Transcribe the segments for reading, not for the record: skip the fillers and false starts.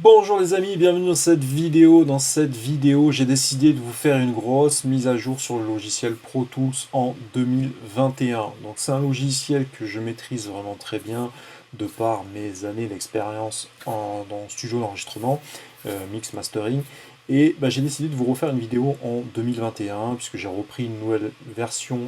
Bonjour les amis, bienvenue dans cette vidéo. Dans cette vidéo, j'ai décidé de vous faire une grosse mise à jour sur le logiciel Pro Tools en 2021. Donc c'est un logiciel que je maîtrise vraiment très bien de par mes années d'expérience dans studio d'enregistrement, mix mastering. Et j'ai décidé de vous refaire une vidéo en 2021 puisque j'ai repris une nouvelle version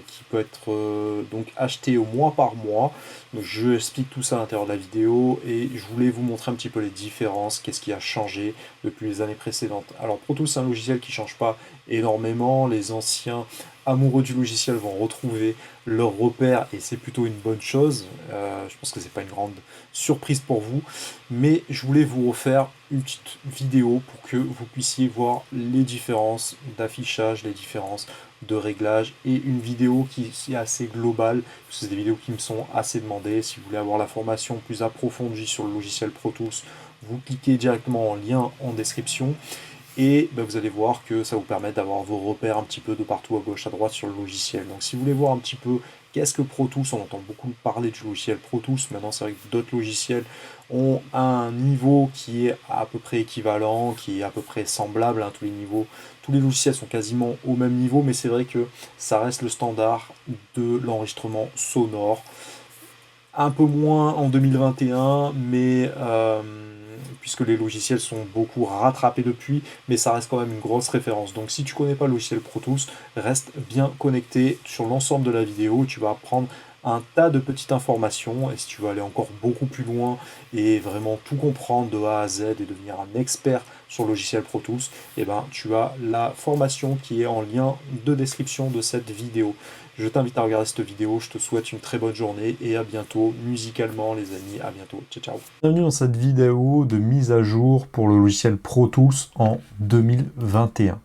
qui peut être donc achetée au mois par mois. Donc, je explique tout ça à l'intérieur de la vidéo et je voulais vous montrer un petit peu les différences, qu'est-ce qui a changé depuis les années précédentes. Alors Pro Tools c'est un logiciel qui ne change pas énormément, les anciens amoureux du logiciel vont retrouver leurs repères et c'est plutôt une bonne chose. Je pense que c'est pas une grande surprise pour vous, mais je voulais vous refaire une petite vidéo pour que vous puissiez voir les différences d'affichage, les différences de réglage et une vidéo qui est assez globale, parce que c'est des vidéos qui me sont assez demandées. Si vous voulez avoir la formation plus approfondie sur le logiciel Pro Tools, vous cliquez directement en lien en description et vous allez voir que ça vous permet d'avoir vos repères un petit peu de partout à gauche à droite sur le logiciel. Donc si vous voulez voir un petit peu qu'est-ce que Pro Tools, on entend beaucoup parler du logiciel Pro Tools, maintenant c'est vrai que d'autres logiciels ont un niveau qui est à peu près équivalent, qui est à peu près semblable, hein, tous les niveaux, tous les logiciels sont quasiment au même niveau, mais c'est vrai que ça reste le standard de l'enregistrement sonore. Un peu moins en 2021, mais puisque les logiciels sont beaucoup rattrapés depuis, mais ça reste quand même une grosse référence. Donc si tu ne connais pas le logiciel Pro Tools, reste bien connecté sur l'ensemble de la vidéo, tu vas apprendre un tas de petites informations, et si tu veux aller encore beaucoup plus loin et vraiment tout comprendre de A à Z et devenir un expert sur le logiciel Pro Tools, tu as la formation qui est en lien de description de cette vidéo. Je t'invite à regarder cette vidéo, je te souhaite une très bonne journée et à bientôt musicalement les amis, à bientôt, ciao ciao. Bienvenue dans cette vidéo de mise à jour pour le logiciel Pro Tools en 2021.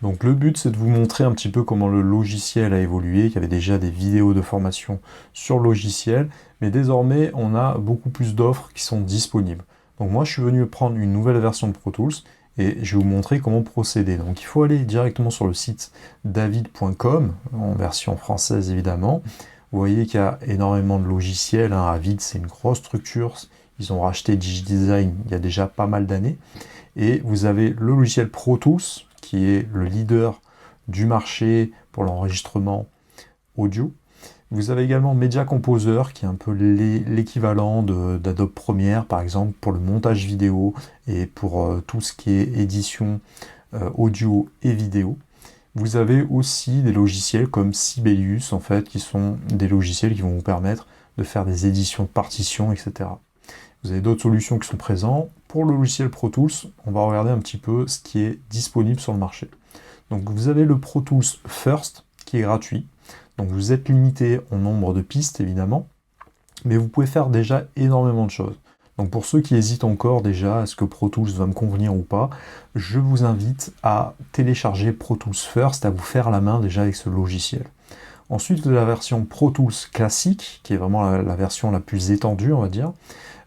Donc le but c'est de vous montrer un petit peu comment le logiciel a évolué, qu'il y avait déjà des vidéos de formation sur le logiciel, mais désormais on a beaucoup plus d'offres qui sont disponibles. Donc moi je suis venu prendre une nouvelle version de Pro Tools et je vais vous montrer comment procéder. Donc il faut aller directement sur le site david.com, en version française évidemment. Vous voyez qu'il y a énormément de logiciels, hein. Avid c'est une grosse structure, ils ont racheté DigiDesign il y a déjà pas mal d'années. Et vous avez le logiciel Pro Tools, qui est le leader du marché pour l'enregistrement audio. Vous avez également Media Composer, qui est un peu l'équivalent d'Adobe Premiere, par exemple, pour le montage vidéo et pour tout ce qui est édition audio et vidéo. Vous avez aussi des logiciels comme Sibelius, en fait, qui sont des logiciels qui vont vous permettre de faire des éditions de partitions, etc. Vous avez d'autres solutions qui sont présentes. Pour le logiciel Pro Tools, on va regarder un petit peu ce qui est disponible sur le marché. Donc vous avez le Pro Tools First, qui est gratuit. Donc vous êtes limité en nombre de pistes, évidemment, mais vous pouvez faire déjà énormément de choses. Donc pour ceux qui hésitent encore déjà, est-ce que Pro Tools va me convenir ou pas, je vous invite à télécharger Pro Tools First, à vous faire la main déjà avec ce logiciel. Ensuite, vous avez la version Pro Tools classique, qui est vraiment la version la plus étendue, on va dire.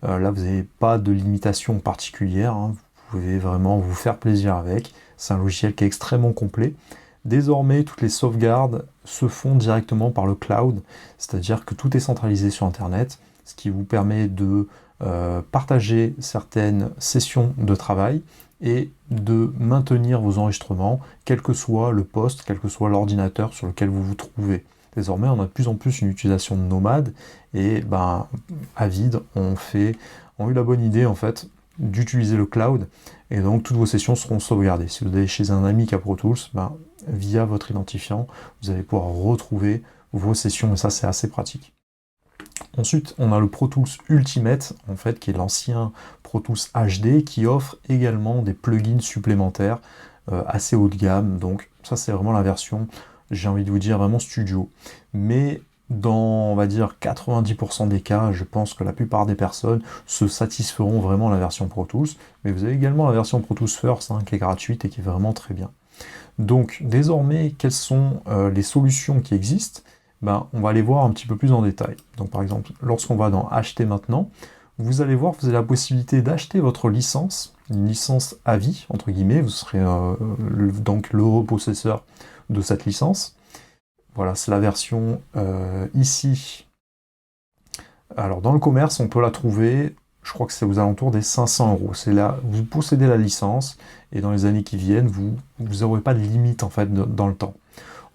Là, vous n'avez pas de limitation particulière, hein. Vous pouvez vraiment vous faire plaisir avec. C'est un logiciel qui est extrêmement complet. Désormais, toutes les sauvegardes se font directement par le cloud, c'est-à-dire que tout est centralisé sur Internet, ce qui vous permet de partager certaines sessions de travail et de maintenir vos enregistrements, quel que soit le poste, quel que soit l'ordinateur sur lequel vous vous trouvez. Désormais, on a de plus en plus une utilisation nomade et Avid ont eu la bonne idée en fait d'utiliser le cloud et donc toutes vos sessions seront sauvegardées. Si vous allez chez un ami qui a Pro Tools, via votre identifiant, vous allez pouvoir retrouver vos sessions et ça c'est assez pratique. Ensuite, on a le Pro Tools Ultimate, en fait, qui est l'ancien Pro Tools HD, qui offre également des plugins supplémentaires assez haut de gamme. Donc ça c'est vraiment la version, j'ai envie de vous dire, vraiment studio. Mais dans, on va dire, 90% des cas, je pense que la plupart des personnes se satisferont vraiment de la version Pro Tools. Mais vous avez également la version Pro Tools First, hein, qui est gratuite et qui est vraiment très bien. Donc désormais, quelles sont les solutions qui existent ? On va les voir un petit peu plus en détail. Donc par exemple, lorsqu'on va dans Acheter maintenant, vous allez voir, vous avez la possibilité d'acheter votre licence, une licence à vie, entre guillemets, vous serez donc le repossesseur de cette licence. Voilà, c'est la version ici. Alors dans le commerce, on peut la trouver, je crois que c'est aux alentours des 500 euros. C'est là, vous possédez la licence, et dans les années qui viennent, vous n'aurez pas de limite en fait dans le temps.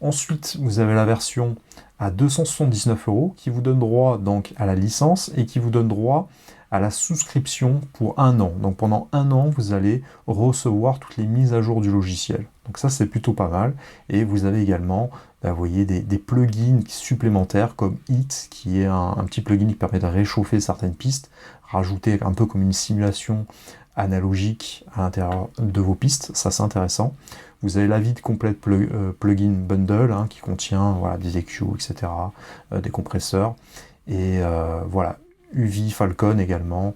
Ensuite, vous avez la version à 279 euros qui vous donne droit donc à la licence et qui vous donne droit à la souscription pour 1 an. Donc pendant 1 an, vous allez recevoir toutes les mises à jour du logiciel. Donc ça, c'est plutôt pas mal. Et vous avez également, vous voyez, des plugins supplémentaires comme Hit, qui est un petit plugin qui permet de réchauffer certaines pistes, rajouter un peu comme une simulation analogique à l'intérieur de vos pistes. Ça, c'est intéressant. Vous avez la vide complète plugin bundle hein, qui contient voilà, des EQ, etc., des compresseurs. Et voilà, UV Falcon également,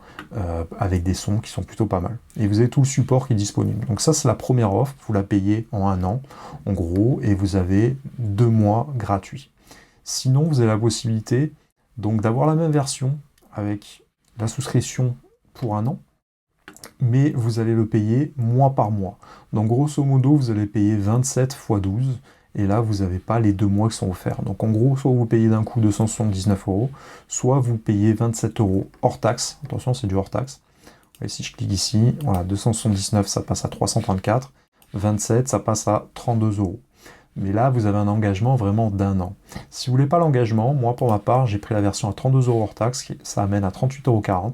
avec des sons qui sont plutôt pas mal. Et vous avez tout le support qui est disponible. Donc ça, c'est la première offre, vous la payez en 1 an, en gros, et vous avez 2 mois gratuits. Sinon, vous avez la possibilité donc d'avoir la même version avec la souscription pour 1 an, mais vous allez le payer mois par mois. Donc grosso modo, vous allez payer 27 x 12, et là, vous n'avez pas les 2 mois qui sont offerts. Donc en gros, soit vous payez d'un coup 279 euros, soit vous payez 27 euros hors taxe. Attention, c'est du hors taxe. Et si je clique ici, voilà, 279, ça passe à 334. 27, ça passe à 32 euros. Mais là, vous avez un engagement vraiment d'1 an. Si vous voulez pas l'engagement, moi, pour ma part, j'ai pris la version à 32 euros hors taxe, ça amène à 38,40 euros.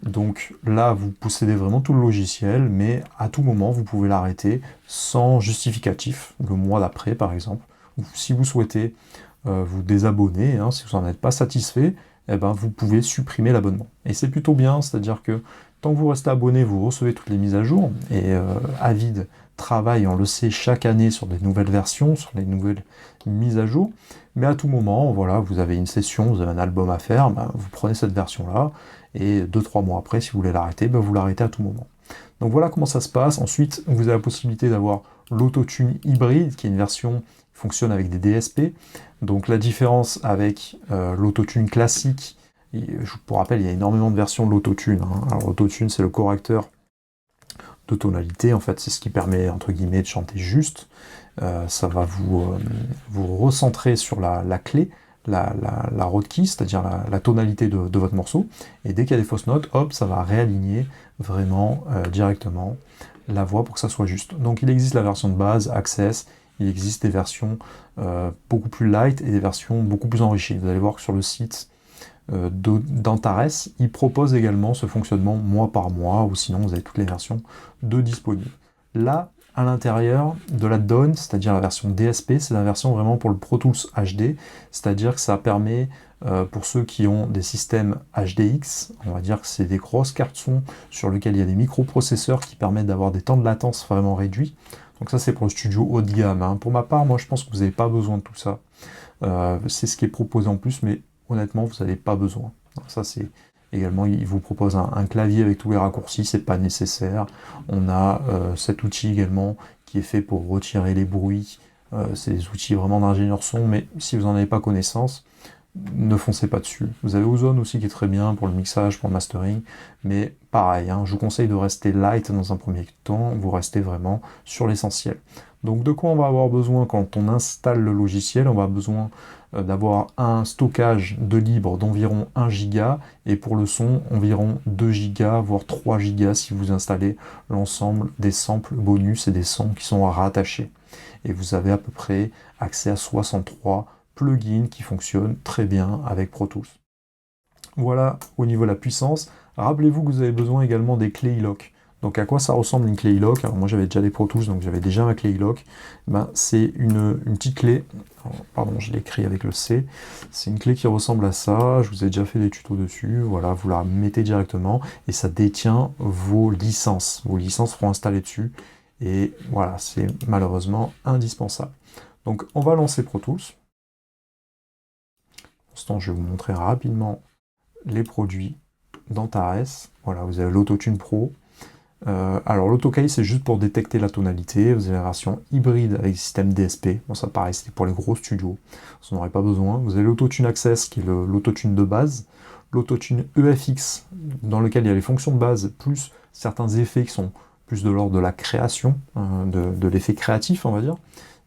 Donc là, vous possédez vraiment tout le logiciel, mais à tout moment, vous pouvez l'arrêter sans justificatif, le mois d'après par exemple. Ou si vous souhaitez vous désabonner, hein, si vous n'en êtes pas satisfait, eh ben, vous pouvez supprimer l'abonnement. Et c'est plutôt bien, c'est-à-dire que tant que vous restez abonné, vous recevez toutes les mises à jour, et Avid travaille, on le sait, chaque année sur des nouvelles versions, sur les nouvelles mises à jour, mais à tout moment, voilà, vous avez une session, vous avez un album à faire, ben, vous prenez cette version-là, et 2-3 mois après, si vous voulez l'arrêter, ben vous l'arrêtez à tout moment. Donc voilà comment ça se passe. Ensuite, vous avez la possibilité d'avoir l'autotune hybride, qui est une version qui fonctionne avec des DSP. Donc la différence avec l'autotune classique, je vous rappelle, il y a énormément de versions de l'autotune. Hein. Alors l'autotune, c'est le correcteur de tonalité, en fait, c'est ce qui permet, entre guillemets, de chanter juste. Ça va vous recentrer sur la clé, la hotkey, c'est-à-dire la tonalité de votre morceau, et dès qu'il y a des fausses notes, hop, ça va réaligner vraiment directement la voix pour que ça soit juste. Donc il existe la version de base, Access, il existe des versions beaucoup plus light et des versions beaucoup plus enrichies. Vous allez voir que sur le site d'Antares, il propose également ce fonctionnement mois par mois, ou sinon vous avez toutes les versions de disponibles. Là, à l'intérieur de la DAW, c'est-à-dire la version DSP, c'est la version vraiment pour le Pro Tools HD, c'est-à-dire que ça permet, pour ceux qui ont des systèmes HDX, on va dire que c'est des grosses cartes son sur lesquelles il y a des microprocesseurs qui permettent d'avoir des temps de latence vraiment réduits. Donc ça c'est pour le studio haut de gamme. Hein. Pour ma part, moi je pense que vous n'avez pas besoin de tout ça. C'est ce qui est proposé en plus, mais honnêtement, vous n'avez pas besoin. Ça c'est également, il vous propose un clavier avec tous les raccourcis, c'est pas nécessaire. On a cet outil également qui est fait pour retirer les bruits. C'est des outils vraiment d'ingénieur son, mais si vous n'en avez pas connaissance, ne foncez pas dessus. Vous avez Ozone aussi qui est très bien pour le mixage, pour le mastering, mais pareil, hein, je vous conseille de rester light dans un premier temps, vous restez vraiment sur l'essentiel. Donc de quoi on va avoir besoin quand on installe le logiciel? On va avoir besoin d'avoir un stockage de libre d'environ 1 giga et pour le son environ 2 gigas voire 3 gigas si vous installez l'ensemble des samples bonus et des sons qui sont rattachés. Et vous avez à peu près accès à 63 plugins qui fonctionnent très bien avec Pro Tools. Voilà au niveau de la puissance. Rappelez-vous que vous avez besoin également des clés iLok. Donc à quoi ça ressemble une clé iLok? Alors moi j'avais déjà des Pro Tools, donc j'avais déjà ma clé iLok. Ben, c'est une petite clé, pardon je l'ai écrit avec le C, c'est une clé qui ressemble à ça, je vous ai déjà fait des tutos dessus, voilà, vous la mettez directement et ça détient vos licences seront installées dessus et voilà, c'est malheureusement indispensable. Donc on va lancer Pro Tools. Pour l'instant je vais vous montrer rapidement les produits d'Antares. Voilà, vous avez l'Autotune Pro. Alors l'AutoKey c'est juste pour détecter la tonalité, vous avez la version hybride avec système DSP, bon ça pareil c'était pour les gros studios, vous n'en aurez pas besoin. Vous avez l'Autotune Access qui est l'autotune de base, l'Autotune EFX dans lequel il y a les fonctions de base plus certains effets qui sont plus de l'ordre de la création, de l'effet créatif on va dire,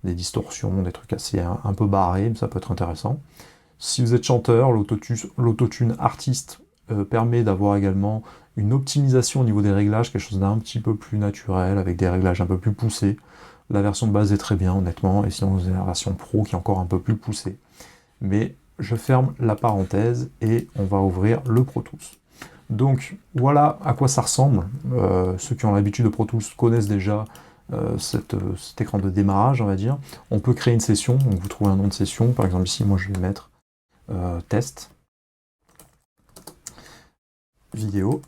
des distorsions, des trucs assez un peu barrés, mais ça peut être intéressant. Si vous êtes chanteur, l'Autotune Artist permet d'avoir également une optimisation au niveau des réglages, quelque chose d'un petit peu plus naturel, avec des réglages un peu plus poussés. La version de base est très bien, honnêtement, et sinon vous avez la version Pro qui est encore un peu plus poussée. Mais je ferme la parenthèse et on va ouvrir le Pro Tools. Donc voilà à quoi ça ressemble. Ceux qui ont l'habitude de Pro Tools connaissent déjà cet écran de démarrage, on va dire. On peut créer une session, donc vous trouvez un nom de session, par exemple ici, moi je vais mettre test, vidéo,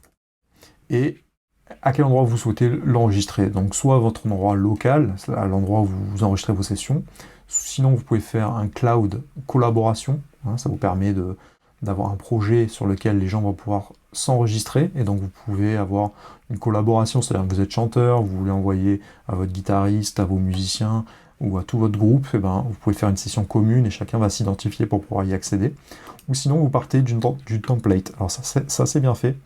et à quel endroit vous souhaitez l'enregistrer. Donc soit à votre endroit local, à l'endroit où vous enregistrez vos sessions, sinon vous pouvez faire un cloud collaboration, hein, ça vous permet d'avoir un projet sur lequel les gens vont pouvoir s'enregistrer, et donc vous pouvez avoir une collaboration, c'est-à-dire que vous êtes chanteur, vous voulez envoyer à votre guitariste, à vos musiciens, ou à tout votre groupe, et ben, vous pouvez faire une session commune et chacun va s'identifier pour pouvoir y accéder. Ou sinon vous partez du template. Alors ça c'est bien fait.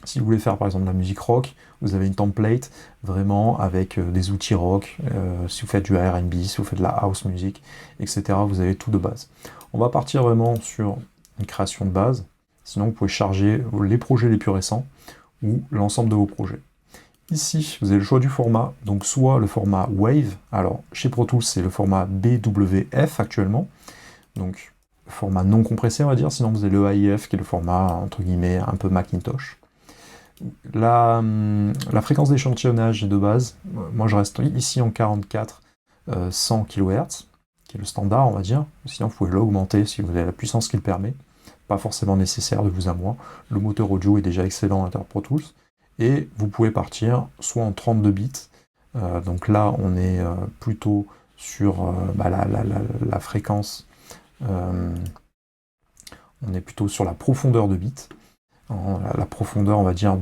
Si vous voulez faire par exemple de la musique rock, vous avez une template vraiment avec des outils rock. Si vous faites du R&B, si vous faites de la house music, etc., vous avez tout de base. On va partir vraiment sur une création de base. Sinon, vous pouvez charger les projets les plus récents ou l'ensemble de vos projets. Ici, vous avez le choix du format, donc soit le format Wave, alors chez Pro Tools, c'est le format BWF actuellement, donc le format non compressé, on va dire, sinon vous avez le AIF, qui est le format, entre guillemets, un peu Macintosh. La fréquence d'échantillonnage est de base, moi je reste ici en 44 100 kHz, qui est le standard, on va dire, sinon vous pouvez l'augmenter si vous avez la puissance qu'il permet, pas forcément nécessaire de vous à moi. Le moteur audio est déjà excellent à l'intérieur Pro Tools, et vous pouvez partir soit en 32 bits, donc là on est plutôt sur la fréquence, on est plutôt sur la profondeur de bits. La profondeur, on va dire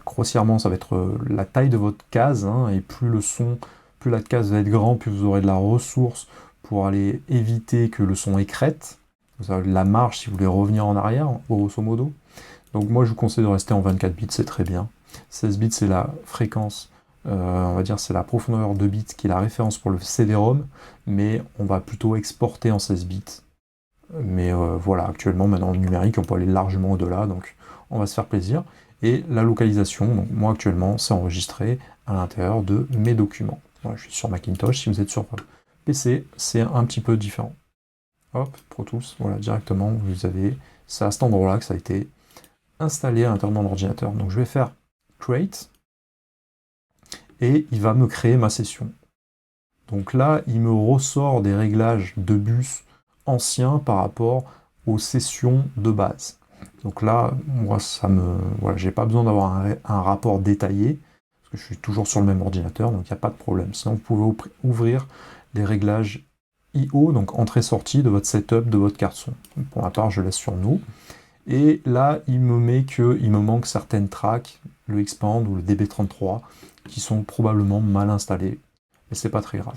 grossièrement, ça va être la taille de votre case, hein, et plus le son, plus la case va être grande, plus vous aurez de la ressource pour aller éviter que le son écrète. Vous avez de la marge si vous voulez revenir en arrière, grosso modo. Donc moi je vous conseille de rester en 24 bits, c'est très bien. 16 bits c'est la fréquence, on va dire c'est la profondeur de bits qui est la référence pour le CD-ROM, mais on va plutôt exporter en 16 bits. Mais voilà, actuellement, maintenant, le numérique, on peut aller largement au-delà, donc on va se faire plaisir. Et la localisation, donc moi actuellement, c'est enregistré à l'intérieur de mes documents. Voilà, je suis sur Macintosh, si vous êtes sur PC, c'est un petit peu différent. Hop, Pro Tools, voilà, directement, vous avez, c'est à cet endroit-là que ça a été installé à l'intérieur de mon ordinateur. Donc je vais faire Create, et il va me créer ma session. Donc là, il me ressort des réglages de bus anciens par rapport aux sessions de base. Donc là, moi, voilà, j'ai pas besoin d'avoir un rapport détaillé, parce que je suis toujours sur le même ordinateur, donc il n'y a pas de problème. Sinon, vous pouvez ouvrir les réglages I/O, donc entrée-sortie de votre setup, de votre carte son. Pour ma part, je laisse sur nous. Et là, il me manque certaines tracks, le Expand ou le DB33, qui sont probablement mal installés. Mais c'est pas très grave.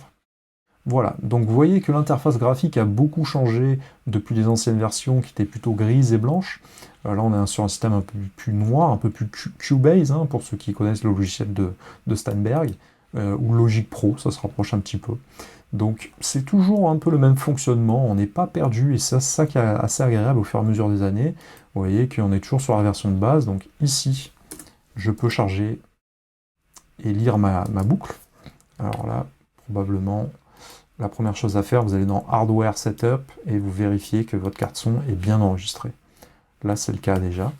Voilà, donc vous voyez que l'interface graphique a beaucoup changé depuis les anciennes versions qui étaient plutôt grises et blanches. Là on est sur un système un peu plus noir, un peu plus Cubase, hein, pour ceux qui connaissent le logiciel de Steinberg, ou Logic Pro, ça se rapproche un petit peu. Donc c'est toujours un peu le même fonctionnement, on n'est pas perdu, et c'est ça qui est assez agréable au fur et à mesure des années. Vous voyez qu'on est toujours sur la version de base, donc ici je peux charger et lire ma boucle. Alors là, probablement, la première chose à faire, vous allez dans Hardware Setup et vous vérifiez que votre carte son est bien enregistrée. Là, c'est le cas déjà.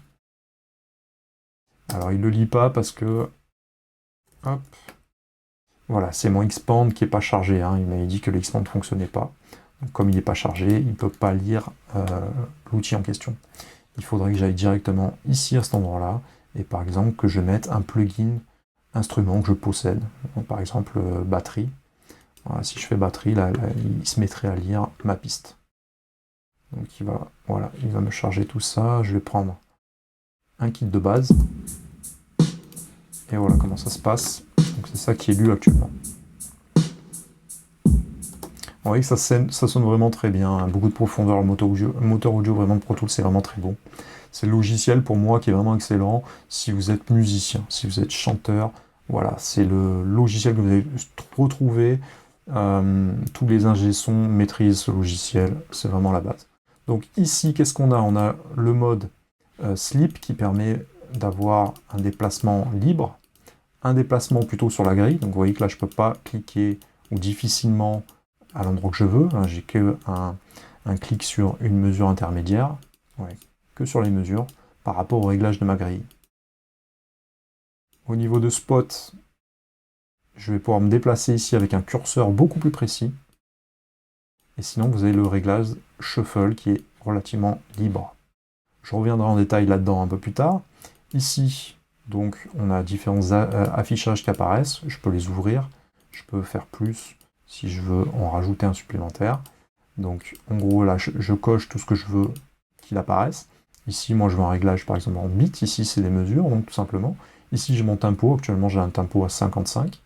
Alors, il ne le lit pas parce que... Hop. Voilà, c'est mon Expand qui n'est pas chargé. Hein. Il m'avait dit que l'Expand ne fonctionnait pas. Donc, comme il n'est pas chargé, il ne peut pas lire l'outil en question. Il faudrait que j'aille directement ici, à cet endroit-là, et par exemple, que je mette un plugin instrument que je possède. Donc, par exemple, batterie. Voilà, si je fais batterie, là, il se mettrait à lire ma piste. Donc il va me charger tout ça. Je vais prendre un kit de base. Et voilà comment ça se passe. Donc c'est ça qui est lu actuellement. Vous voyez que ça sonne vraiment très bien. Hein. Beaucoup de profondeur. Le moteur audio vraiment de Pro Tools, c'est vraiment très bon. C'est le logiciel pour moi qui est vraiment excellent si vous êtes musicien, si vous êtes chanteur. Voilà, c'est le logiciel que vous allez retrouver. Tous les ingé sons maîtrisent ce logiciel, c'est vraiment la base. Donc ici, qu'est-ce qu'on a? On a le mode Slip qui permet d'avoir un déplacement libre, un déplacement plutôt sur la grille. Donc vous voyez que là je ne peux pas cliquer ou difficilement à l'endroit que je veux. Hein, j'ai que un clic sur une mesure intermédiaire, ouais, que sur les mesures par rapport au réglage de ma grille. Au niveau de spot, je vais pouvoir me déplacer ici avec un curseur beaucoup plus précis. Et sinon, vous avez le réglage shuffle qui est relativement libre. Je reviendrai en détail là-dedans un peu plus tard. Ici, donc, on a différents affichages qui apparaissent. Je peux les ouvrir. Je peux faire plus si je veux en rajouter un supplémentaire. Donc, en gros, là, je coche tout ce que je veux qu'il apparaisse. Ici, moi, je veux un réglage, par exemple, en bits. Ici, c'est des mesures, donc tout simplement. Ici, j'ai mon tempo. Actuellement, j'ai un tempo à 55.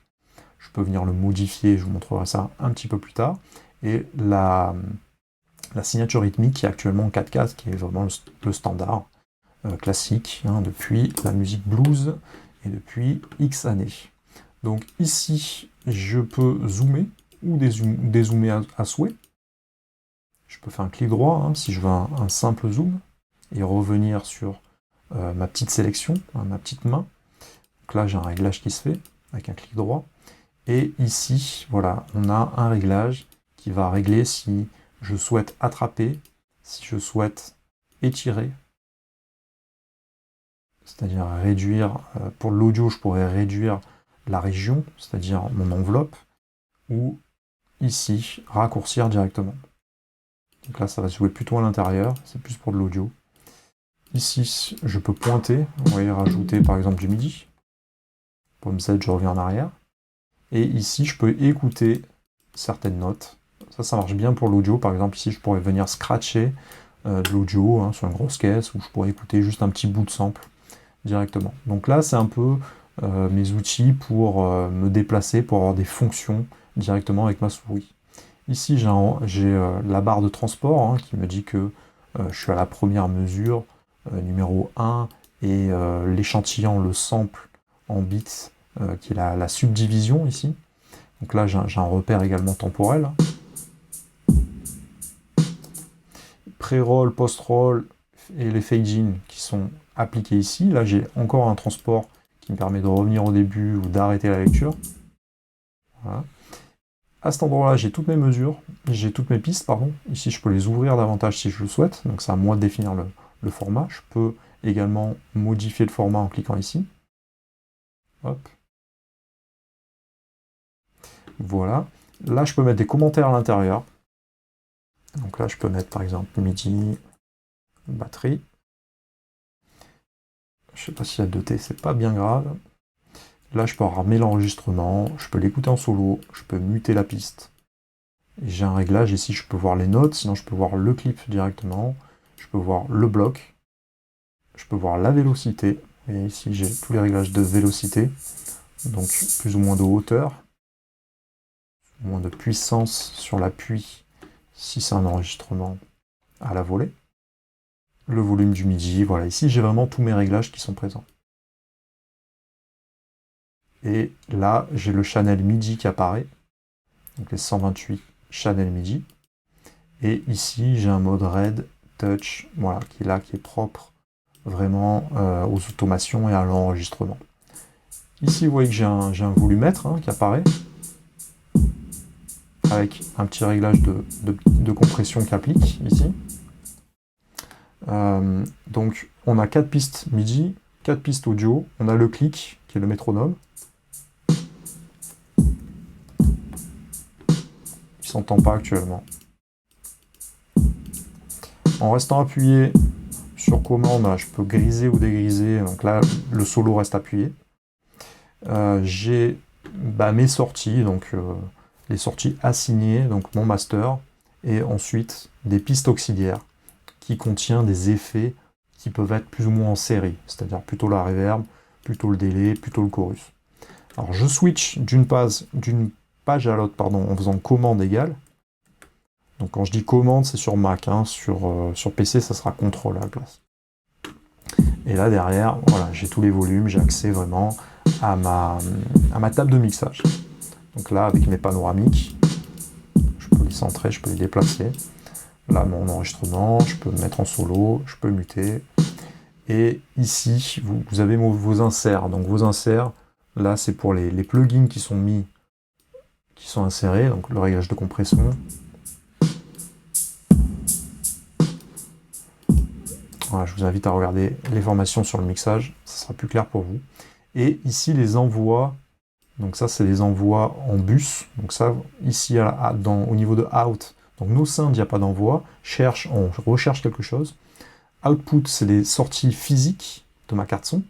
Je peux venir le modifier. Je vous montrerai ça un petit peu plus tard. Et la signature rythmique qui est actuellement en 4/4, qui est vraiment le standard classique hein, depuis la musique blues et depuis X années. Donc ici, je peux zoomer ou dézoomer à souhait. Je peux faire un clic droit hein, si je veux un simple zoom et revenir sur ma petite sélection, hein, ma petite main. Donc là, j'ai un réglage qui se fait avec un clic droit. Et ici, voilà, on a un réglage qui va régler si je souhaite attraper, si je souhaite étirer, c'est-à-dire réduire, pour l'audio, je pourrais réduire la région, c'est-à-dire mon enveloppe, ou ici, raccourcir directement. Donc là, ça va se jouer plutôt à l'intérieur, c'est plus pour de l'audio. Ici, je peux pointer, vous voyez, rajouter par exemple du MIDI. Pomme 7, je reviens en arrière. Et ici, je peux écouter certaines notes. Ça marche bien pour l'audio. Par exemple, ici, je pourrais venir scratcher de l'audio hein, sur une grosse caisse, ou je pourrais écouter juste un petit bout de sample directement. Donc là, c'est un peu mes outils pour me déplacer, pour avoir des fonctions directement avec ma souris. Ici, j'ai la barre de transport hein, qui me dit que je suis à la première mesure, numéro 1, et l'échantillon, le sample en bits, qui est la subdivision ici. Donc là, j'ai un repère également temporel. Pré-roll, post-roll et les fade-in qui sont appliqués ici. Là, j'ai encore un transport qui me permet de revenir au début ou d'arrêter la lecture. Voilà. À cet endroit-là, j'ai toutes mes mesures, j'ai toutes mes pistes, pardon. Ici, je peux les ouvrir davantage si je le souhaite. Donc, c'est à moi de définir le format. Je peux également modifier le format en cliquant ici. Hop. Voilà. Là, je peux mettre des commentaires à l'intérieur. Donc là, je peux mettre par exemple MIDI, batterie. Je ne sais pas s'il y a 2T, c'est pas bien grave. Là, je peux ramener l'enregistrement, je peux l'écouter en solo, je peux muter la piste. J'ai un réglage ici, je peux voir les notes, sinon je peux voir le clip directement. Je peux voir le bloc. Je peux voir la vélocité. Et ici, j'ai tous les réglages de vélocité. Donc, plus ou moins de hauteur. Moins de puissance sur l'appui, si c'est un enregistrement à la volée. Le volume du MIDI, voilà, ici j'ai vraiment tous mes réglages qui sont présents. Et là, j'ai le channel MIDI qui apparaît, donc les 128 channels MIDI. Et ici, j'ai un mode RED, Touch, voilà, qui est là, qui est propre vraiment aux automations et à l'enregistrement. Ici, vous voyez que j'ai un volumètre hein, qui apparaît, avec un petit réglage de compression qui applique ici. Donc on a 4 pistes MIDI, 4 pistes audio, on a le clic qui est le métronome. Il s'entend pas actuellement. En restant appuyé sur commande, là, je peux griser ou dégriser, donc là le solo reste appuyé. J'ai mes sorties, donc les sorties assignées, donc mon master, et ensuite des pistes auxiliaires qui contient des effets qui peuvent être plus ou moins en série, c'est-à-dire plutôt la reverb, plutôt le délai, plutôt le chorus. Alors je switch d'une page à l'autre en faisant commande égale. Donc quand je dis commande, c'est sur Mac, hein, sur PC ça sera contrôle à la place. Et là derrière, voilà, j'ai tous les volumes, j'ai accès vraiment à ma table de mixage. Donc là avec mes panoramiques, je peux les centrer, je peux les déplacer. Là, mon enregistrement, je peux me mettre en solo, je peux muter. Et ici, vous avez vos inserts. Donc vos inserts, là c'est pour les plugins qui sont insérés, donc le réglage de compression. Voilà, je vous invite à regarder les formations sur le mixage, ça sera plus clair pour vous. Et ici les envois, donc ça c'est les envois en bus. Donc ça, ici au niveau de out, donc nos synths, il n'y a pas d'envoi, on recherche quelque chose. Output, c'est les sorties physiques de ma carte son.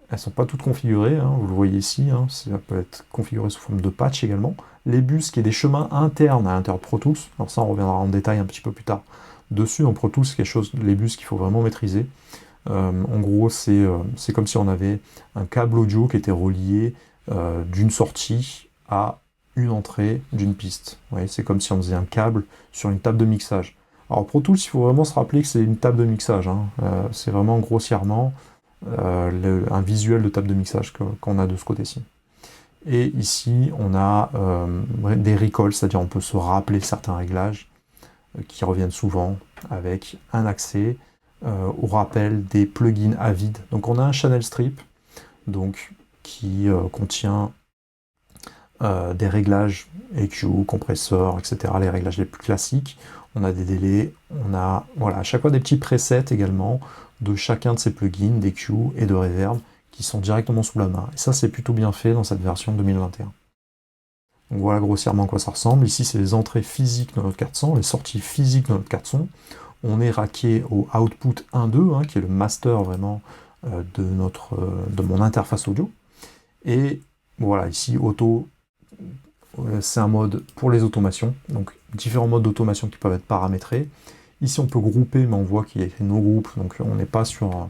Elles ne sont pas toutes configurées, hein, vous le voyez ici, hein, ça peut être configuré sous forme de patch également. Les bus, qui est des chemins internes à l'intérieur de Pro Tools, alors ça on reviendra en détail un petit peu plus tard dessus. En Pro Tools, c'est quelque chose, les bus qu'il faut vraiment maîtriser. En gros, c'est comme si on avait un câble audio qui était relié d'une sortie à une entrée d'une piste. Vous voyez, c'est comme si on faisait un câble sur une table de mixage. Alors Pro Tools, il faut vraiment se rappeler que c'est une table de mixage, hein. C'est vraiment grossièrement un visuel de table de mixage qu'on a de ce côté-ci. Et ici, on a des recalls, c'est-à-dire on peut se rappeler certains réglages qui reviennent souvent avec un accès au rappel des plugins à vide. Donc on a un channel strip donc, qui contient des réglages EQ, compresseur, etc., les réglages les plus classiques. On a des délais, on a voilà, à chaque fois des petits presets également de chacun de ces plugins, d'EQ et de reverb, qui sont directement sous la main. Et ça, c'est plutôt bien fait dans cette version 2021. Donc voilà grossièrement à quoi ça ressemble. Ici, c'est les entrées physiques de notre carte son, les sorties physiques de notre carte son. On est racké au output 1.2, hein, qui est le master vraiment de mon interface audio. Et voilà, ici, auto, c'est un mode pour les automations, donc différents modes d'automation qui peuvent être paramétrés. Ici, on peut grouper, mais on voit qu'il y a écrit no group, donc on n'est pas sur...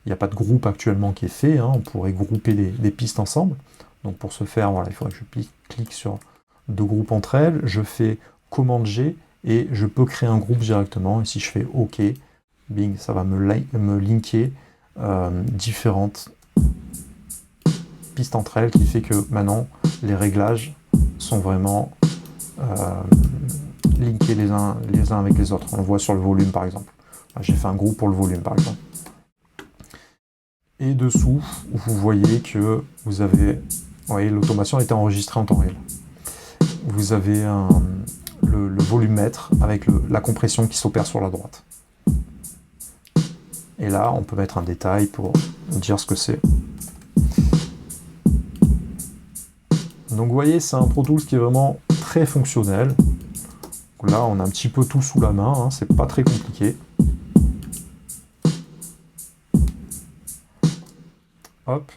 Il n'y a pas de groupe actuellement qui est fait, hein, on pourrait grouper des pistes ensemble. Donc pour ce faire, voilà, il faudrait que je clique sur deux groupes entre elles, je fais commande G, et je peux créer un groupe directement, et si je fais OK, bing, ça va me linker différentes pistes entre elles, qui fait que maintenant, les réglages sont vraiment linkés les uns avec les autres. On le voit sur le volume, par exemple. J'ai fait un groupe pour le volume, par exemple. Et dessous, vous voyez que vous avez... Vous voyez, l'automation a été enregistrée en temps réel. Vous avez le volumètre avec la compression qui s'opère sur la droite. Et là, on peut mettre un détail pour dire ce que c'est. Donc vous voyez, c'est un Pro Tools qui est vraiment très fonctionnel. Donc là, on a un petit peu tout sous la main, hein, c'est pas très compliqué. Hop.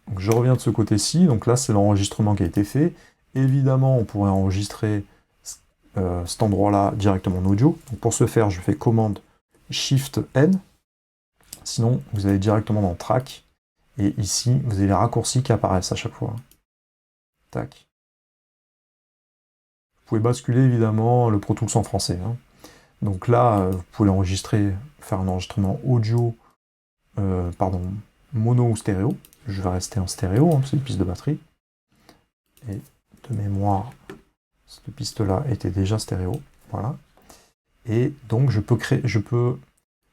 Donc je reviens de ce côté-ci, donc là c'est l'enregistrement qui a été fait. Évidemment, on pourrait enregistrer cet endroit-là directement en audio. Donc pour ce faire, je fais commande Shift N. Sinon, vous allez directement dans Track. Et ici, vous avez les raccourcis qui apparaissent à chaque fois. Tac. Vous pouvez basculer évidemment le Pro Tools en français, hein. Donc là, vous pouvez l'enregistrer, faire un enregistrement audio, mono ou stéréo. Je vais rester en stéréo, hein, c'est une piste de batterie. Et de mémoire, cette piste-là était déjà stéréo. Voilà. Et donc je peux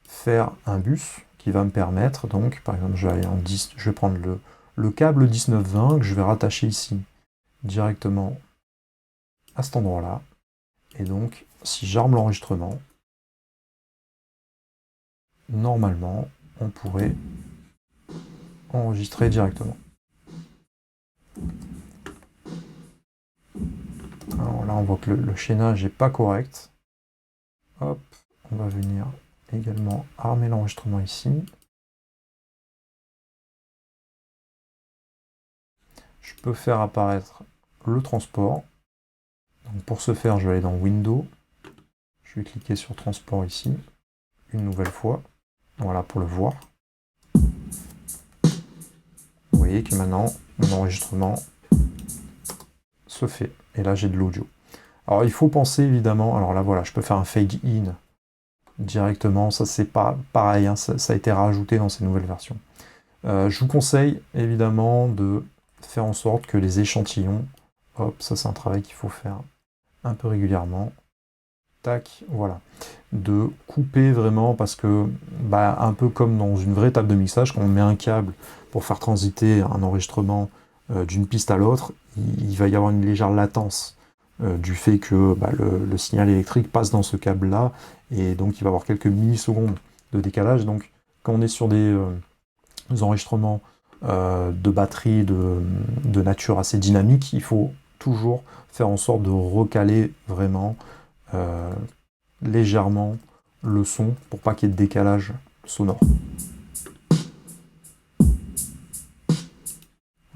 faire un bus qui va me permettre, donc par exemple je vais aller en 10, je vais prendre le câble 1920 que je vais rattacher ici directement à cet endroit-là. Et donc si j'arme l'enregistrement, normalement on pourrait enregistrer directement. Alors là on voit que le chaînage n'est pas correct. Hop, on va venir également armer l'enregistrement ici. Je peux faire apparaître le transport. Donc pour ce faire, je vais aller dans Windows. Je vais cliquer sur Transport ici, une nouvelle fois. Voilà, pour le voir. Vous voyez que maintenant, mon enregistrement se fait. Et là, j'ai de l'audio. Alors, il faut penser évidemment... Alors là, voilà, je peux faire un fade in directement. Ça, c'est pas pareil, hein, ça a été rajouté dans ces nouvelles versions. Je vous conseille évidemment de faire en sorte que les échantillons... Hop, ça c'est un travail qu'il faut faire un peu régulièrement. Tac, voilà. de couper vraiment, parce que, bah, un peu comme dans une vraie table de mixage, quand on met un câble pour faire transiter un enregistrement d'une piste à l'autre, il va y avoir une légère latence du fait que bah, le signal électrique passe dans ce câble-là, et donc il va y avoir quelques millisecondes de décalage. Donc quand on est sur des enregistrements de batterie de nature assez dynamique, il faut toujours faire en sorte de recaler vraiment légèrement le son pour pas qu'il y ait de décalage sonore.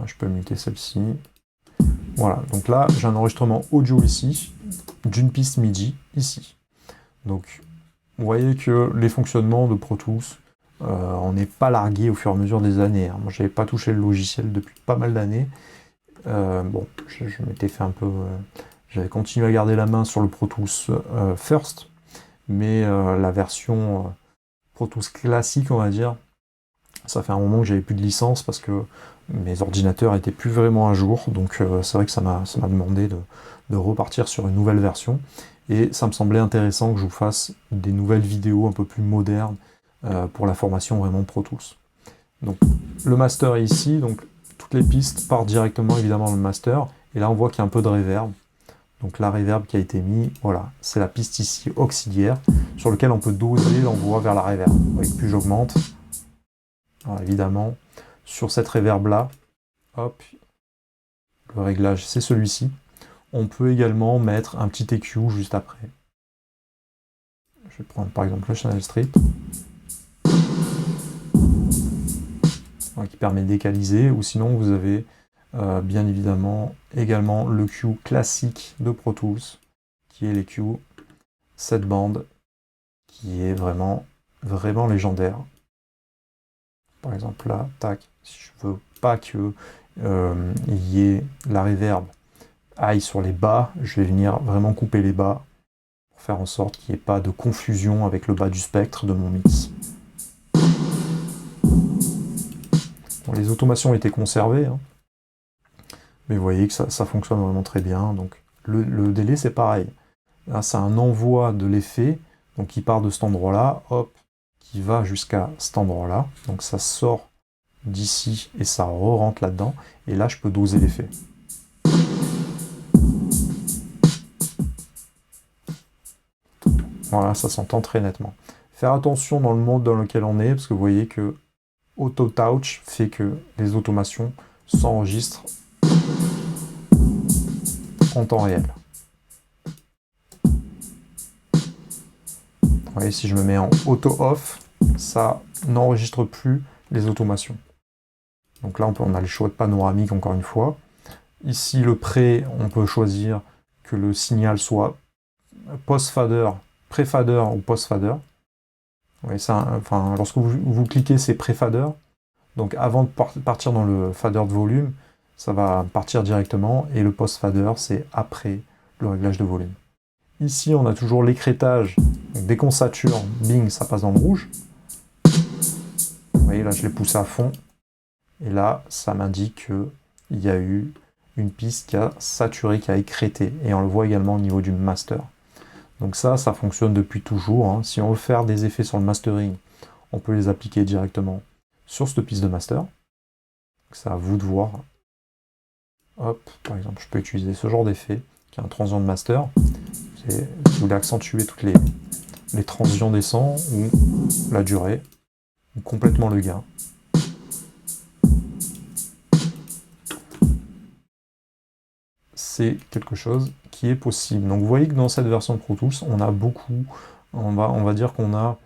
Je peux muter celle-ci. Voilà, donc là j'ai un enregistrement audio ici, d'une piste MIDI ici. Donc vous voyez que les fonctionnements de Pro Tools, on n'est pas largué au fur et à mesure des années. Hein. Moi j'avais pas touché le logiciel depuis pas mal d'années. Bon, je m'étais fait un peu... j'avais continué à garder la main sur le Pro Tools First, mais la version Pro Tools classique, on va dire, ça fait un moment que j'avais plus de licence parce que mes ordinateurs étaient plus vraiment à jour, donc c'est vrai que ça m'a demandé de repartir sur une nouvelle version, et ça me semblait intéressant que je vous fasse des nouvelles vidéos un peu plus modernes pour la formation vraiment Pro Tools. Donc le master est ici, donc toutes les pistes partent directement évidemment dans le master, et là on voit qu'il y a un peu de reverb. Donc la reverb qui a été mise, voilà, c'est la piste ici auxiliaire, sur laquelle on peut doser l'envoi vers la reverb. Vous voyez que plus j'augmente, évidemment, sur cette reverb là, hop, le réglage c'est celui-ci. On peut également mettre un petit EQ juste après. Je vais prendre par exemple le Channel Strip, qui permet d'équaliser, ou sinon vous avez bien évidemment également le Q classique de Pro Tools, qui est l'EQ 7 bandes, qui est vraiment légendaire. Par exemple là, tac, si je veux pas que il y ait la reverb aille sur les bas, je vais venir vraiment couper les bas pour faire en sorte qu'il n'y ait pas de confusion avec le bas du spectre de mon mix. Bon, les automations ont été conservées, hein, mais vous voyez que ça fonctionne vraiment très bien. Donc le délai c'est pareil. Là c'est un envoi de l'effet, donc qui part de cet endroit-là, hop, qui va jusqu'à cet endroit-là. Donc ça sort d'ici et ça re-rentre là-dedans. Et là je peux doser l'effet. Voilà, ça s'entend très nettement. Faire attention dans le monde dans lequel on est, parce que vous voyez que AutoTouch fait que les automations s'enregistrent en temps réel. Vous voyez, si je me mets en auto-off, ça n'enregistre plus les automations. Donc là, on a le choix de panoramique encore une fois. Ici, le pré, on peut choisir que le signal soit post-fader, pré-fader ou post-fader. Enfin, lorsque vous cliquez, c'est pré-fader. Donc avant de partir dans le fader de volume, ça va partir directement. Et le post-fader, c'est après le réglage de volume. Ici, on a toujours l'écrêtage. Dès qu'on sature, bing, ça passe dans le rouge. Vous voyez, là, je l'ai poussé à fond. Et là, ça m'indique qu'il y a eu une piste qui a saturé, qui a écrété. Et on le voit également au niveau du master. Donc ça fonctionne depuis toujours. Hein. Si on veut faire des effets sur le mastering, on peut les appliquer directement sur cette piste de master. C'est à vous de voir. Hop, par exemple, je peux utiliser ce genre d'effet, qui est un transient de master. Si vous voulez accentuer toutes les transients des sons, ou la durée, ou complètement le gain. C'est quelque chose qui est possible. Donc vous voyez que dans cette version de Pro Tools, on a beaucoup, on va dire qu'on a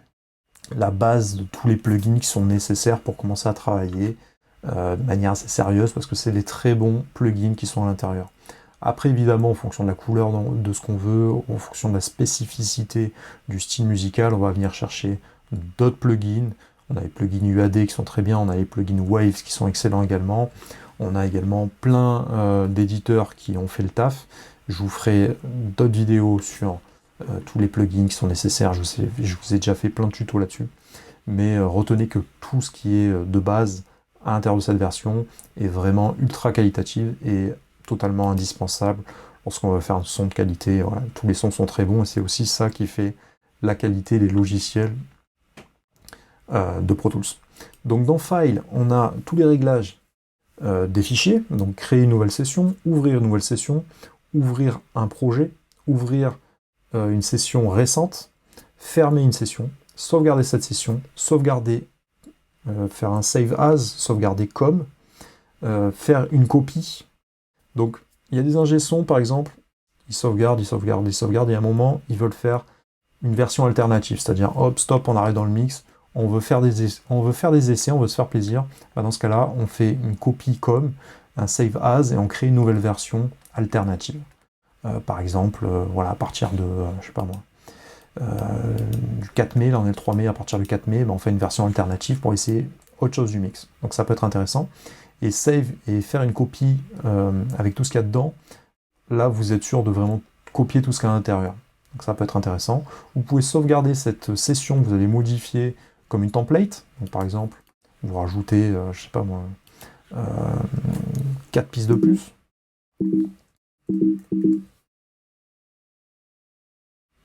la base de tous les plugins qui sont nécessaires pour commencer à travailler de manière assez sérieuse, parce que c'est des très bons plugins qui sont à l'intérieur. Après, évidemment, en fonction de la couleur de ce qu'on veut, en fonction de la spécificité du style musical, on va venir chercher d'autres plugins. On a les plugins UAD qui sont très bien, on a les plugins Waves qui sont excellents également. On a également plein d'éditeurs qui ont fait le taf. Je vous ferai d'autres vidéos sur tous les plugins qui sont nécessaires. Je vous ai déjà fait plein de tutos là-dessus. Mais retenez que tout ce qui est de base à l'intérieur de cette version est vraiment ultra qualitatif et totalement indispensable lorsqu'on veut faire un son de qualité. Voilà. Tous les sons sont très bons et c'est aussi ça qui fait la qualité des logiciels de Pro Tools. Donc dans File, on a tous les réglages des fichiers, donc créer une nouvelle session, ouvrir une nouvelle session, ouvrir un projet, ouvrir une session récente, fermer une session, sauvegarder cette session, sauvegarder, faire un save as, sauvegarder comme, faire une copie. Donc il y a des ingé son par exemple, ils sauvegardent, et à un moment ils veulent faire une version alternative, c'est-à-dire hop, stop, on arrive dans le mix, on veut faire des essais, on veut se faire plaisir. Bah, dans ce cas-là, on fait une copie comme, un save as, et on crée une nouvelle version alternative. Par exemple, voilà, à partir de, je sais pas moi, du 4 mai, là on est le 3 mai, à partir du 4 mai, bah, on fait une version alternative pour essayer autre chose du mix. Donc ça peut être intéressant. Et save et faire une copie avec tout ce qu'il y a dedans, là vous êtes sûr de vraiment copier tout ce qu'il y a à l'intérieur. Donc ça peut être intéressant. Vous pouvez sauvegarder cette session que vous allez modifier comme une template. Donc par exemple, vous rajoutez, je sais pas moi, 4 pistes de plus.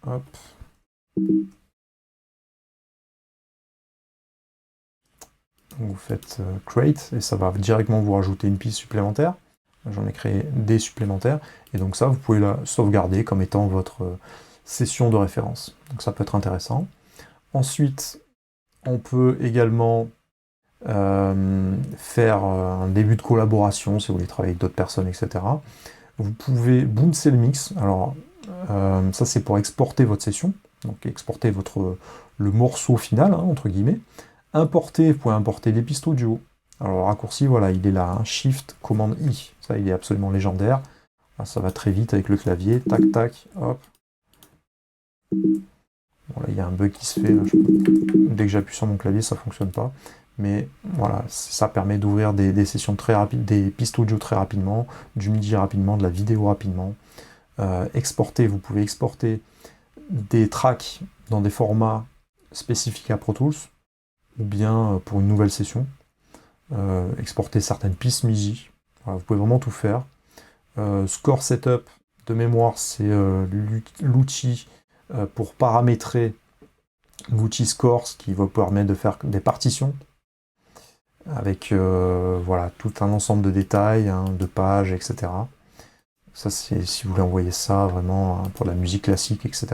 Hop. Donc vous faites create et ça va directement vous rajouter une piste supplémentaire. J'en ai créé des supplémentaires. Et donc ça, vous pouvez la sauvegarder comme étant votre session de référence. Donc ça peut être intéressant. Ensuite, on peut également faire un début de collaboration si vous voulez travailler avec d'autres personnes, etc. Vous pouvez bouncer le mix. Alors, ça c'est pour exporter votre session, donc exporter le morceau final, hein, entre guillemets. Importer, vous pouvez importer les pistes audio. Alors, le raccourci, voilà, il est là, hein, Shift, commande I. Ça, il est absolument légendaire. Là, ça va très vite avec le clavier. Tac, tac, hop. Bon, là, il y a un bug qui se fait. Là, dès que j'appuie sur mon clavier, ça ne fonctionne pas. Mais voilà, ça permet d'ouvrir des sessions très rapides, des pistes audio très rapidement, du MIDI rapidement, de la vidéo rapidement. Exporter, vous pouvez exporter des tracks dans des formats spécifiques à Pro Tools, ou bien pour une nouvelle session. Exporter certaines pistes MIDI. Voilà, vous pouvez vraiment tout faire. Score Setup, de mémoire, c'est l'outil pour paramétrer l'outil Score, ce qui va permettre de faire des partitions avec voilà, tout un ensemble de détails, hein, de pages, etc. Ça, c'est si vous voulez envoyer ça vraiment pour la musique classique, etc.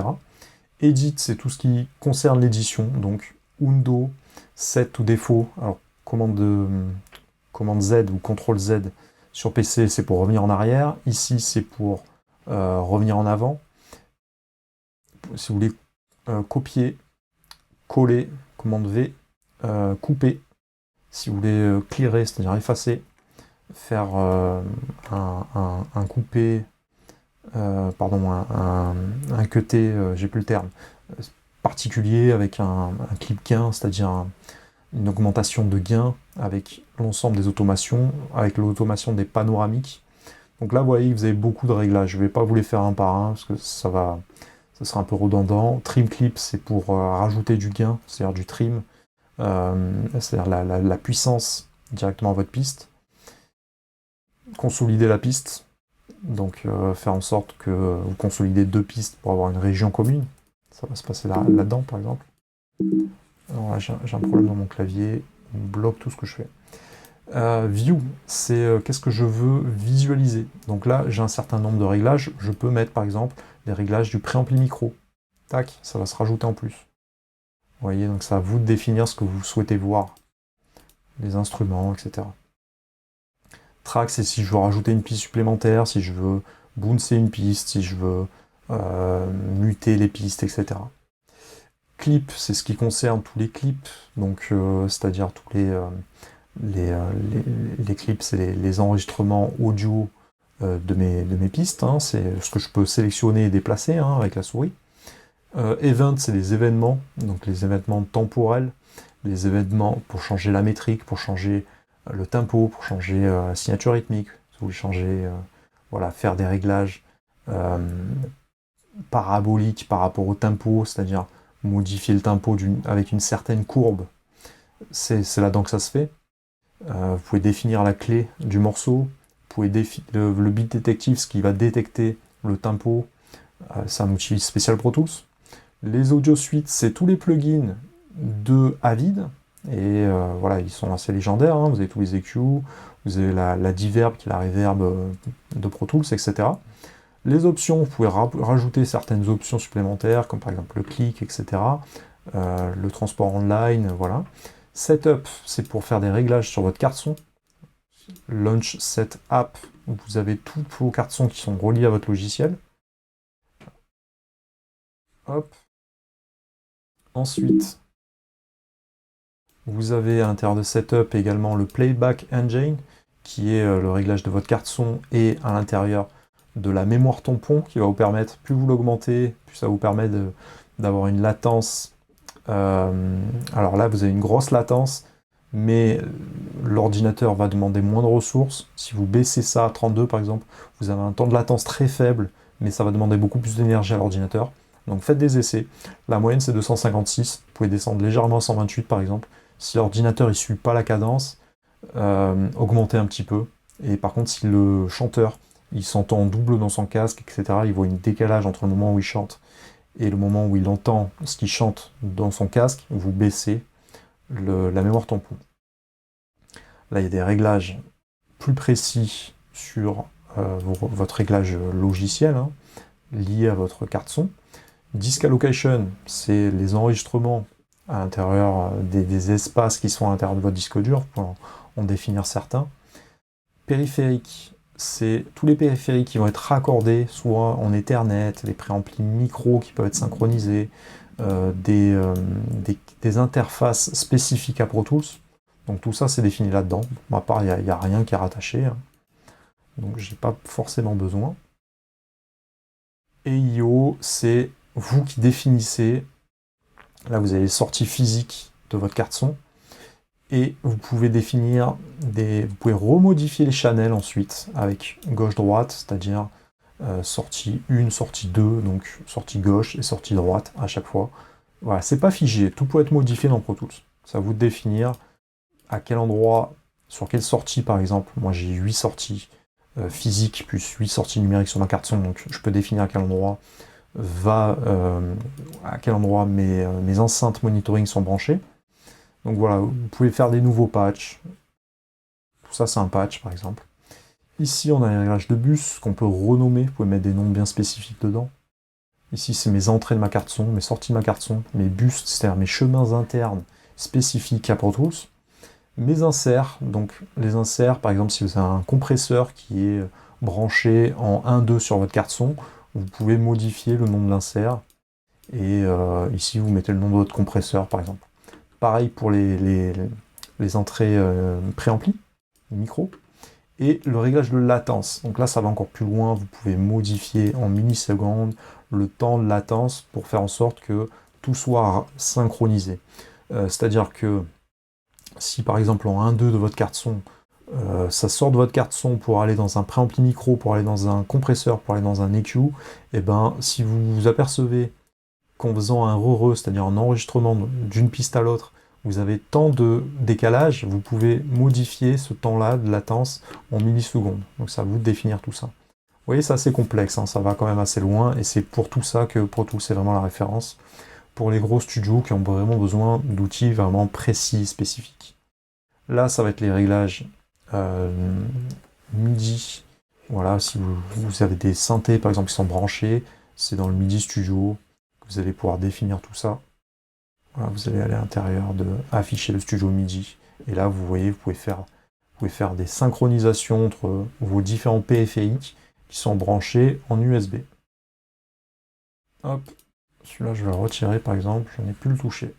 Edit, c'est tout ce qui concerne l'édition, donc Undo, Set ou défaut. Alors, commande Z ou CTRL Z sur PC, c'est pour revenir en arrière. Ici, c'est pour revenir en avant. Si vous voulez copier, coller, commande V, couper. Si vous voulez clearer, c'est-à-dire effacer, faire un coupé, pardon, un cuté, j'ai plus le terme, particulier avec un clip gain, c'est-à-dire une augmentation de gain avec l'ensemble des automations, avec l'automation des panoramiques. Donc là, vous voyez, vous avez beaucoup de réglages. Je ne vais pas vous les faire un par un parce que ça sera un peu redondant. Trim clip, c'est pour rajouter du gain, c'est-à-dire du trim, c'est-à-dire la puissance directement à votre piste. Consolider la piste, donc faire en sorte que vous consolidez deux pistes pour avoir une région commune. Ça va se passer là-dedans, par exemple. Alors là, j'ai un problème dans mon clavier, il me bloque tout ce que je fais. View, c'est qu'est-ce que je veux visualiser. Donc là, j'ai un certain nombre de réglages. Je peux mettre, par exemple, les réglages du préampli micro. Tac, ça va se rajouter en plus. Vous voyez, donc c'est à vous de définir ce que vous souhaitez voir. Les instruments, etc. Track, c'est si je veux rajouter une piste supplémentaire, si je veux bouncer une piste, si je veux muter les pistes, etc. Clip, c'est ce qui concerne tous les clips, donc c'est-à-dire tous les clips, c'est les enregistrements audio de mes pistes, hein, c'est ce que je peux sélectionner et déplacer hein, avec la souris. Event, c'est les événements, donc les événements temporels, les événements pour changer la métrique, pour changer le tempo, pour changer la signature rythmique, si vous voulez changer, voilà, faire des réglages paraboliques par rapport au tempo, c'est-à-dire modifier le tempo avec une certaine courbe, c'est là-dedans que ça se fait. Vous pouvez définir la clé du morceau, vous pouvez le beat detective, ce qui va détecter le tempo, c'est un outil spécial Pro Tools. Les audio suites, c'est tous les plugins de Avid. Et voilà, ils sont assez légendaires. Hein. Vous avez tous les EQ, vous avez la Diverb qui est la reverb de Pro Tools, etc. Les options, vous pouvez rajouter certaines options supplémentaires, comme par exemple le clic, etc. Le transport online, voilà. Setup, c'est pour faire des réglages sur votre carte son. Launch Set App, où vous avez tous vos cartes son qui sont reliées à votre logiciel. Hop. Ensuite, vous avez à l'intérieur de Setup également le Playback Engine, qui est le réglage de votre carte son, et à l'intérieur de la mémoire tampon, qui va vous permettre, plus vous l'augmentez, plus ça vous permet d'avoir une latence. Alors là, vous avez une grosse latence, mais l'ordinateur va demander moins de ressources. Si vous baissez ça à 32 par exemple, vous avez un temps de latence très faible, mais ça va demander beaucoup plus d'énergie à l'ordinateur. Donc faites des essais. La moyenne c'est 256, vous pouvez descendre légèrement à 128 par exemple. Si l'ordinateur ne suit pas la cadence, augmentez un petit peu. Et par contre, si le chanteur il s'entend double dans son casque, etc., il voit un décalage entre le moment où il chante et le moment où il entend ce qu'il chante dans son casque, vous baissez la mémoire tampon. Là, il y a des réglages plus précis sur votre réglage logiciel, hein, lié à votre carte son. Disk allocation, c'est les enregistrements à l'intérieur des espaces qui sont à l'intérieur de votre disque dur, pour en définir certains. Périphérique, c'est tous les périphériques qui vont être raccordés, soit en Ethernet, les préamplis micro qui peuvent être synchronisés, des interfaces spécifiques à Pro Tools. Donc tout ça, c'est défini là-dedans. Pour ma part, il n'y a rien qui est rattaché. Hein. Donc j'ai pas forcément besoin. Et I/O, c'est vous qui définissez. Là, vous avez les sorties physiques de votre carte son. Et vous pouvez définir vous pouvez remodifier les channels ensuite avec gauche-droite, c'est-à-dire sortie 1, sortie 2, donc sortie gauche et sortie droite à chaque fois. Voilà, c'est pas figé, tout peut être modifié dans Pro Tools. C'est à vous de définir à quel endroit, sur quelle sortie par exemple. Moi j'ai 8 sorties physiques plus 8 sorties numériques sur ma carte son, donc je peux définir à quel endroit mes enceintes monitoring sont branchées. Donc voilà, vous pouvez faire des nouveaux patchs. Tout ça, c'est un patch, par exemple. Ici, on a les réglages de bus qu'on peut renommer. Vous pouvez mettre des noms bien spécifiques dedans. Ici, c'est mes entrées de ma carte son, mes sorties de ma carte son, mes bus, c'est-à-dire mes chemins internes spécifiques à Pro Tools. Mes inserts, donc les inserts, par exemple, si vous avez un compresseur qui est branché en 1-2 sur votre carte son, vous pouvez modifier le nom de l'insert. Et ici, vous mettez le nom de votre compresseur, par exemple. Pareil pour les entrées préampli, micro, et le réglage de latence. Donc là, ça va encore plus loin. Vous pouvez modifier en millisecondes le temps de latence pour faire en sorte que tout soit synchronisé. C'est-à-dire que si par exemple en 1-2 de votre carte son, ça sort de votre carte son pour aller dans un préampli micro, pour aller dans un compresseur, pour aller dans un EQ, et ben si vous vous apercevez qu'en faisant un re-re, c'est-à-dire un enregistrement d'une piste à l'autre, vous avez tant de décalage, vous pouvez modifier ce temps-là de latence en millisecondes. Donc ça à vous de définir tout ça. Vous voyez, c'est assez complexe, hein, ça va quand même assez loin, et c'est pour tout ça que Pro Tools c'est vraiment la référence pour les gros studios qui ont vraiment besoin d'outils vraiment précis, spécifiques. Là, ça va être les réglages MIDI. Voilà, si vous avez des synthés par exemple qui sont branchés, c'est dans le MIDI Studio. Vous allez pouvoir définir tout ça. Voilà, vous allez aller à l'intérieur de afficher le studio MIDI. Et là, vous voyez, vous pouvez faire des synchronisations entre vos différents périphériques qui sont branchés en USB. Hop, celui-là, je vais le retirer par exemple, je n'ai plus le toucher.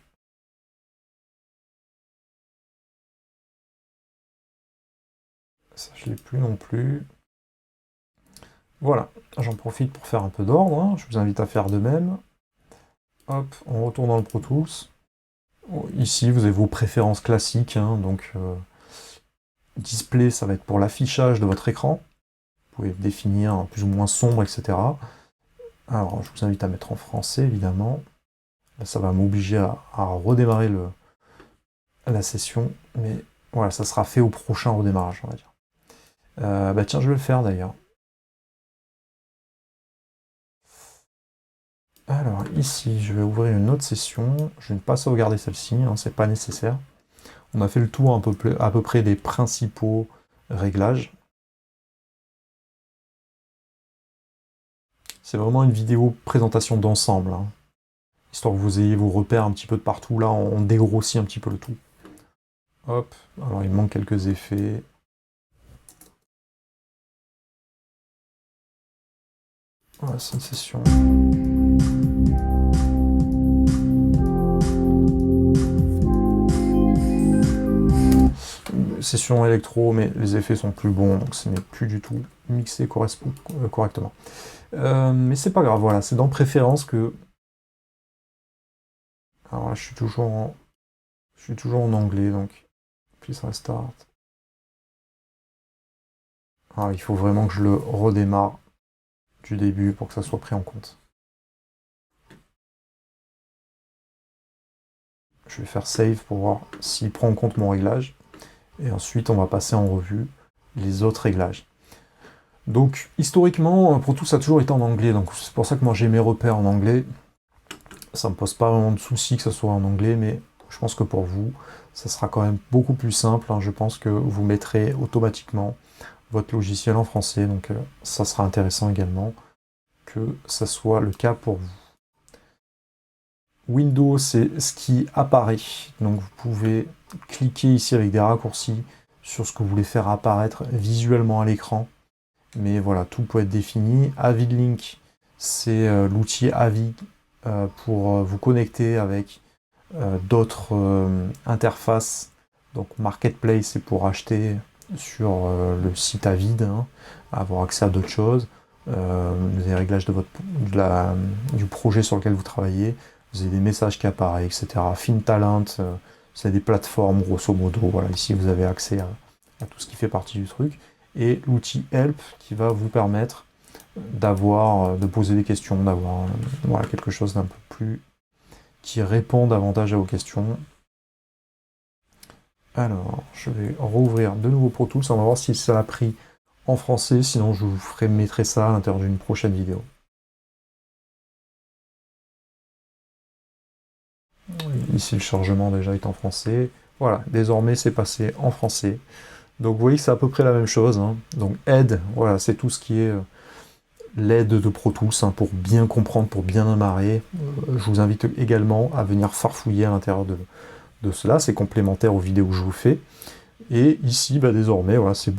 Ça, je ne l'ai plus non plus. Voilà, j'en profite pour faire un peu d'ordre. Hein. Je vous invite à faire de même. Hop, on retourne dans le Pro Tools. Ici, vous avez vos préférences classiques. Hein, donc, display, ça va être pour l'affichage de votre écran. Vous pouvez définir un plus ou moins sombre, etc. Alors, je vous invite à mettre en français, évidemment. Là, ça va m'obliger à redémarrer la session. Mais voilà, ça sera fait au prochain redémarrage, on va dire. Bah tiens, je vais le faire d'ailleurs. Alors ici, je vais ouvrir une autre session. Je ne vais pas sauvegarder celle-ci, hein, c'est pas nécessaire. On a fait le tour à peu près des principaux réglages. C'est vraiment une vidéo présentation d'ensemble, hein, histoire que vous ayez vos repères un petit peu de partout. Là, on dégrossit un petit peu le tout. Hop, alors il manque quelques effets. Voilà, c'est une session. Session électro, mais les effets sont plus bons, donc ce n'est plus du tout mixé correctement. Mais c'est pas grave, voilà, c'est dans préférence que... Alors là, je suis toujours en anglais, donc please restart. Alors, il faut vraiment que je le redémarre du début pour que ça soit pris en compte. Je vais faire save pour voir s'il prend en compte mon réglage. Et ensuite, on va passer en revue les autres réglages. Donc, historiquement, Pro Tools a toujours été en anglais, donc c'est pour ça que moi j'ai mes repères en anglais. Ça me pose pas vraiment de soucis que ce soit en anglais, mais je pense que pour vous, ça sera quand même beaucoup plus simple, hein. Je pense que vous mettrez automatiquement votre logiciel en français, donc ça sera intéressant également que ça soit le cas pour vous. Windows, c'est ce qui apparaît, donc vous pouvez cliquer ici avec des raccourcis sur ce que vous voulez faire apparaître visuellement à l'écran. Mais voilà, tout peut être défini. Avidlink, c'est l'outil Avid pour vous connecter avec d'autres interfaces. Donc Marketplace, c'est pour acheter sur le site Avid, hein, avoir accès à d'autres choses. Les réglages du projet sur lequel vous travaillez. Vous avez des messages qui apparaissent, etc. FinTalent, c'est des plateformes, grosso modo. Voilà, ici, vous avez accès à tout ce qui fait partie du truc. Et l'outil Help qui va vous permettre de poser des questions, d'avoir voilà, quelque chose d'un peu plus qui répond davantage à vos questions. Alors, je vais rouvrir de nouveau Pro Tools, on va voir si ça l'a pris en français, sinon je vous mettrai ça à l'intérieur d'une prochaine vidéo. Ici, le chargement déjà est en français. Voilà, désormais c'est passé en français. Donc vous voyez que c'est à peu près la même chose, hein. Donc aide, voilà, c'est tout ce qui est l'aide de Pro Tools, hein, pour bien comprendre, pour bien amarrer. Je vous invite également à venir farfouiller à l'intérieur de cela, c'est complémentaire aux vidéos que je vous fais. Et ici, bah, désormais, voilà, c'est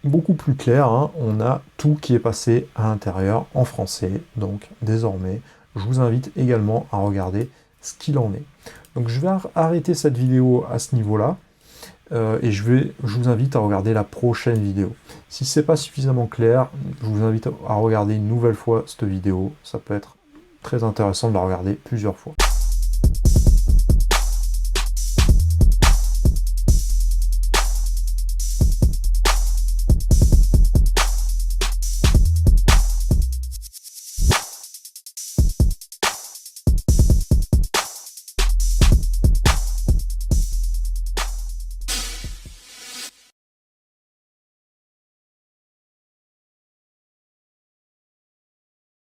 beaucoup plus clair, hein. On a tout qui est passé à l'intérieur en français. Donc désormais, je vous invite également à regarder ce qu'il en est. Donc je vais arrêter cette vidéo à ce niveau-là. Et je vous invite à regarder la prochaine vidéo. Si c'est pas suffisamment clair, je vous invite à regarder une nouvelle fois cette vidéo. Ça peut être très intéressant de la regarder plusieurs fois.